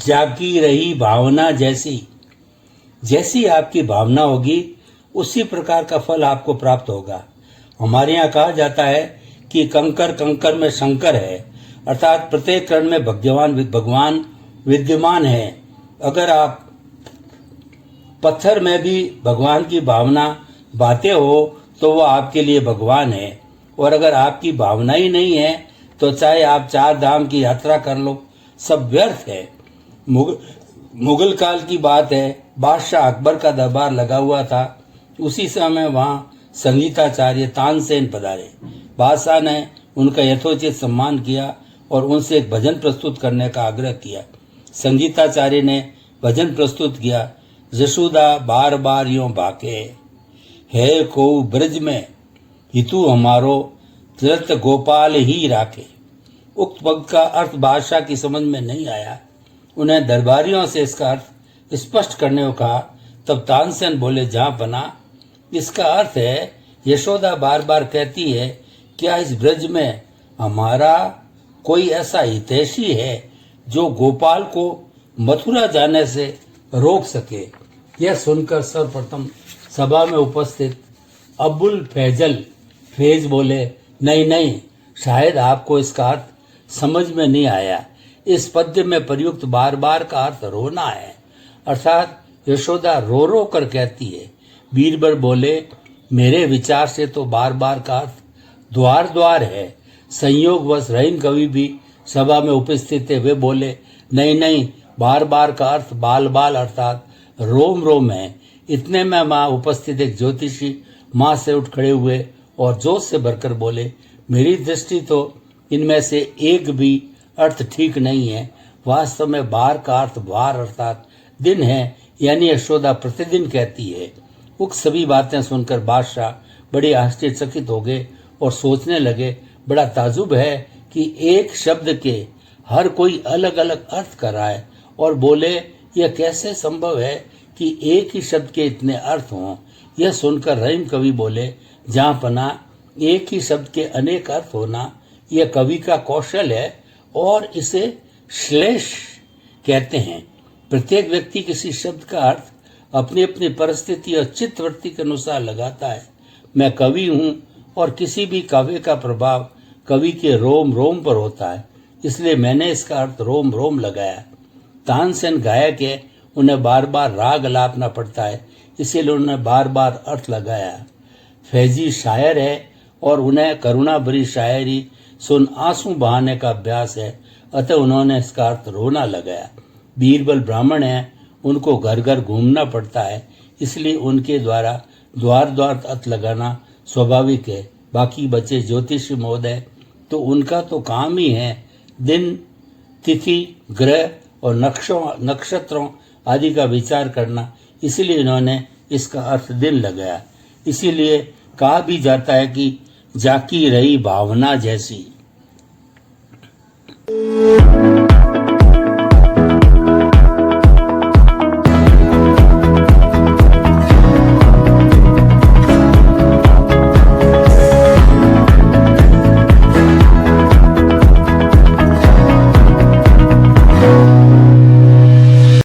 जागी रही भावना जैसी। जैसी आपकी भावना होगी उसी प्रकार का फल आपको प्राप्त होगा। हमारे यहाँ कहा जाता है कि कंकर कंकर में शंकर है, अर्थात प्रत्येक कण में भगवान विद्यमान है। अगर आप पत्थर में भी भगवान की भावना बाते हो तो वह आपके लिए भगवान है, और अगर आपकी भावना ही नहीं है तो चाहे आप 4 धाम की यात्रा कर लो, सब व्यर्थ है। मुगल काल की बात है, बादशाह अकबर का दरबार लगा हुआ था। उसी समय वहाँ संगीताचार्य तानसेन पधारे। बादशाह ने उनका यथोचित सम्मान किया और उनसे एक भजन प्रस्तुत करने का आग्रह किया। संगीताचार्य ने भजन प्रस्तुत किया। यशोदा बार बार यों भाके, है को ब्रज में हितु हमारो, तीर्थ गोपाल ही राखे। उक्त पद का अर्थ बादशाह की समझ में नहीं आया। उन्हें दरबारियों से इसका अर्थ स्पष्ट करने को कहा। तब तानसेन बोले, जहां पना, इसका अर्थ है यशोदा बार बार कहती है, क्या इस ब्रज में हमारा कोई ऐसा हितैषी है जो गोपाल को मथुरा जाने से रोक सके। यह सुनकर सर्वप्रथम सभा में उपस्थित अबुल फैज बोले, नहीं नहीं, शायद आपको इसका अर्थ समझ में नहीं आया। इस पद्य में प्रयुक्त बार बार का अर्थ रोना है, अर्थात यशोदा रो रो कर कहती है। बीरबल बोले, मेरे विचार से तो बार बार का अर्थ द्वार द्वार है। संयोगवश रहीम कवि भी सभा में उपस्थित थे। वे बोले, नहीं नहीं, बार बार का अर्थ बाल बाल अर्थात रोम रोम है। इतने में वहां उपस्थित एक ज्योतिषी माँ से उठ खड़े हुए और जोश से भरकर बोले, मेरी दृष्टि तो इनमें से एक भी अर्थ ठीक नहीं है। वास्तव में बार का अर्थ वार अर्थात दिन है, यानी यशोदा प्रतिदिन कहती है। उक्त सभी बातें सुनकर बादशाह बड़े आश्चर्यचकित हो गए और सोचने लगे, बड़ा ताजुब है कि एक शब्द के हर कोई अलग अलग अर्थ कर रहा है। और बोले, यह कैसे संभव है कि एक ही शब्द के इतने अर्थ हों। यह सुनकर रहीम कवि बोले, जहां पना, एक ही शब्द के अनेक अर्थ होना यह कवि का कौशल है और इसे श्लेष कहते हैं। प्रत्येक व्यक्ति किसी शब्द का अर्थ अपनी अपनी परिस्थिति और चित्तवृत्ति के अनुसार लगाता है। मैं कवि हूँ और किसी भी काव्य का प्रभाव कवि के रोम रोम पर होता है, इसलिए मैंने इसका अर्थ रोम रोम लगाया। तानसेन गायक है, उन्हें बार बार राग अलापना पड़ता है, इसीलिए उन्होंने बार बार अर्थ लगाया। फैजी शायर है और उन्हें करुणा भरी शायरी सुन आंसू बहाने का अभ्यास है, अतः उन्होंने इसका अर्थ रोना लगाया। बीरबल ब्राह्मण है, उनको घर घर घूमना पड़ता है, इसलिए उनके द्वारा द्वार द्वार अर्थ लगाना स्वाभाविक है। बाकी बचे ज्योतिषी महोदय, तो उनका तो काम ही है दिन, तिथि, ग्रह और नक्षत्रों आदि का विचार करना, इसीलिए इन्होंने इसका अर्थ दिन लगाया। इसीलिए कहा भी जाता है कि जाकी रही भावना जैसी।